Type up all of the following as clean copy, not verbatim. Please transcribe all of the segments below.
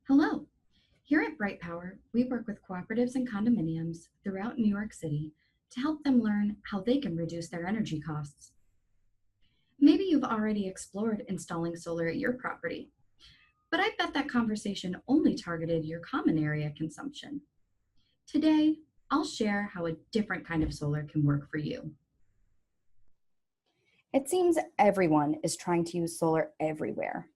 Hello. Here at Bright Power, we work with cooperatives and condominiums throughout New York City to help them learn how they can reduce their energy costs. Maybe you've already explored installing solar at your property, but I bet that conversation only targeted your common area consumption. Today, I'll share how a different kind of solar can work for you. It seems everyone is trying to use solar everywhere.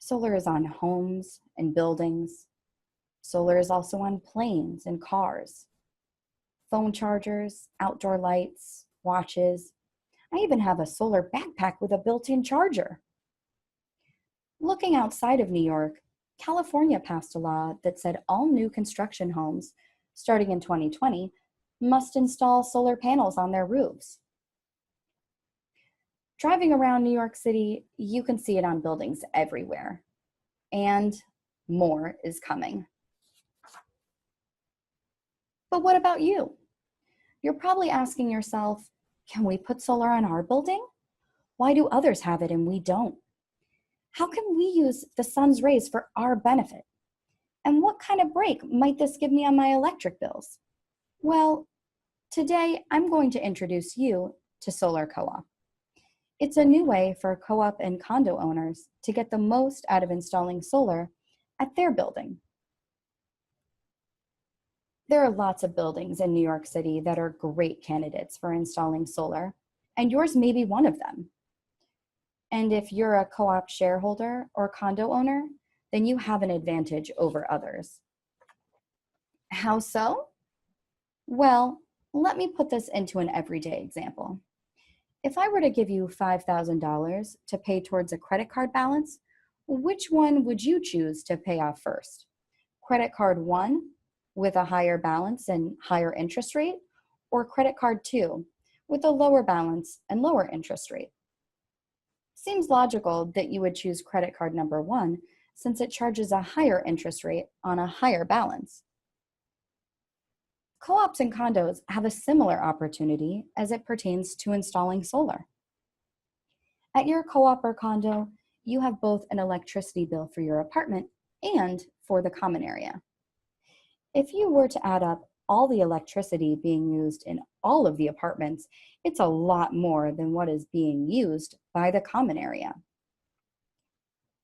Solar is on homes and buildings. Solar is also on planes and cars, phone chargers, outdoor lights, watches. I even have a solar backpack with a built-in charger. Looking outside of New York, California passed a law that said all new construction homes, starting in 2020, must install solar panels on their roofs. Driving around New York City, you can see it on buildings everywhere. And more is coming. But what about you? You're probably asking yourself, can we put solar on our building? Why do others have it and we don't? How can we use the sun's rays for our benefit? And what kind of break might this give me on my electric bills? Well, today I'm going to introduce you to Solar Co-op. It's a new way for co-op and condo owners to get the most out of installing solar at their building. There are lots of buildings in New York City that are great candidates for installing solar, and yours may be one of them. And if you're a co-op shareholder or condo owner, then you have an advantage over others. How so? Well, let me put this into an everyday example. If I were to give you $5,000 to pay towards a credit card balance, which one would you choose to pay off first? Credit card 1 with a higher balance and higher interest rate, or credit card 2 with a lower balance and lower interest rate? Seems logical that you would choose credit card number 1 since it charges a higher interest rate on a higher balance. Co-ops and condos have a similar opportunity as it pertains to installing solar. At your co-op or condo, you have both an electricity bill for your apartment and for the common area. If you were to add up all the electricity being used in all of the apartments, it's a lot more than what is being used by the common area.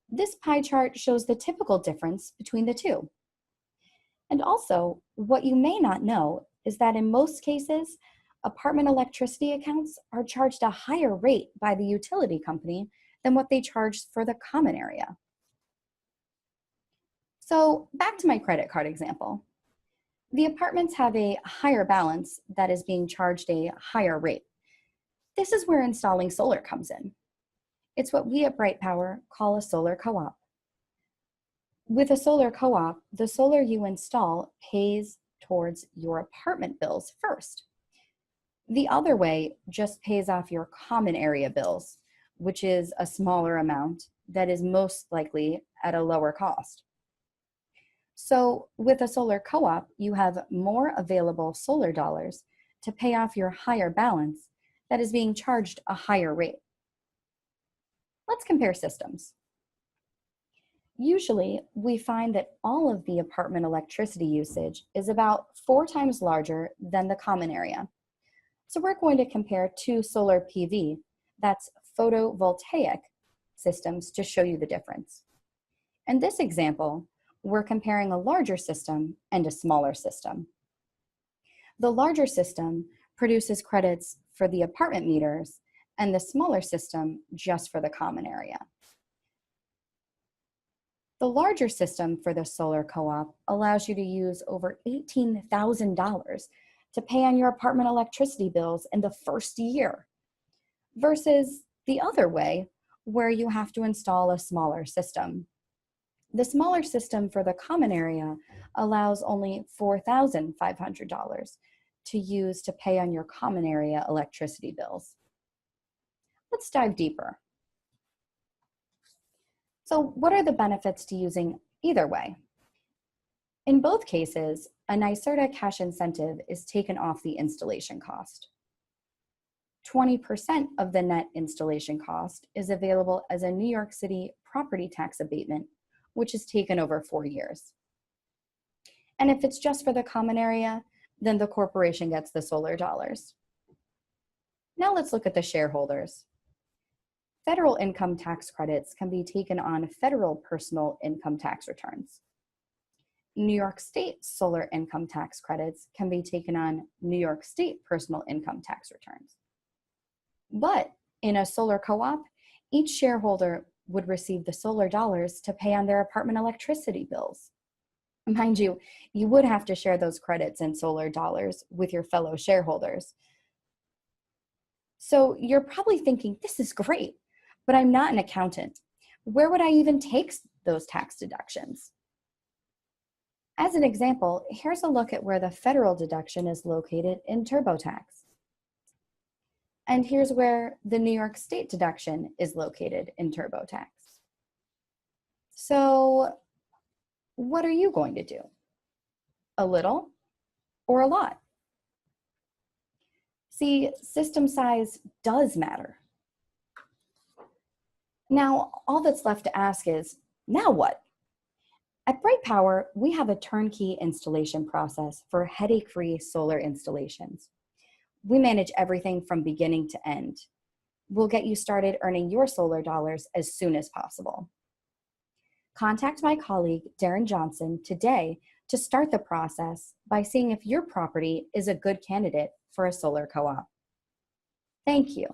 This pie chart shows the typical difference between the two. And also, what you may not know is that in most cases, apartment electricity accounts are charged a higher rate by the utility company than what they charge for the common area. So back to my credit card example. The apartments have a higher balance that is being charged a higher rate. This is where installing solar comes in. It's what we at Bright Power call a solar co-op. With a solar co-op, the solar you install pays towards your apartment bills first. The other way just pays off your common area bills, which is a smaller amount that is most likely at a lower cost. So with a solar co-op, you have more available solar dollars to pay off your higher balance that is being charged a higher rate. Let's compare systems. Usually, we find that all of the apartment electricity usage is about 4 times larger than the common area. So we're going to compare two solar PV, that's photovoltaic systems, to show you the difference. In this example, we're comparing a larger system and a smaller system. The larger system produces credits for the apartment meters, and the smaller system just for the common area. The larger system for the solar co-op allows you to use over $18,000 to pay on your apartment electricity bills in the first year, versus the other way, where you have to install a smaller system. The smaller system for the common area allows only $4,500 to use to pay on your common area electricity bills. Let's dive deeper. So what are the benefits to using either way? In both cases, a NYSERDA cash incentive is taken off the installation cost. 20% of the net installation cost is available as a New York City property tax abatement which is taken over 4 years. And if it's just for the common area, then the corporation gets the solar dollars. Now let's look at the shareholders. Federal income tax credits can be taken on federal personal income tax returns. New York State solar income tax credits can be taken on New York State personal income tax returns. But in a solar co-op, each shareholder would receive the solar dollars to pay on their apartment electricity bills. Mind you, you would have to share those credits and solar dollars with your fellow shareholders. So you're probably thinking, this is great, but I'm not an accountant. Where would I even take those tax deductions? As an example, here's a look at where the federal deduction is located in TurboTax. And here's where the New York State deduction is located in TurboTax. So what are you going to do? A little or a lot? See, system size does matter. Now, all that's left to ask is, now what? At Bright Power, we have a turnkey installation process for headache-free solar installations. We manage everything from beginning to end. We'll get you started earning your solar dollars as soon as possible. Contact my colleague, Darren Johnson, today to start the process by seeing if your property is a good candidate for a solar co-op. Thank you.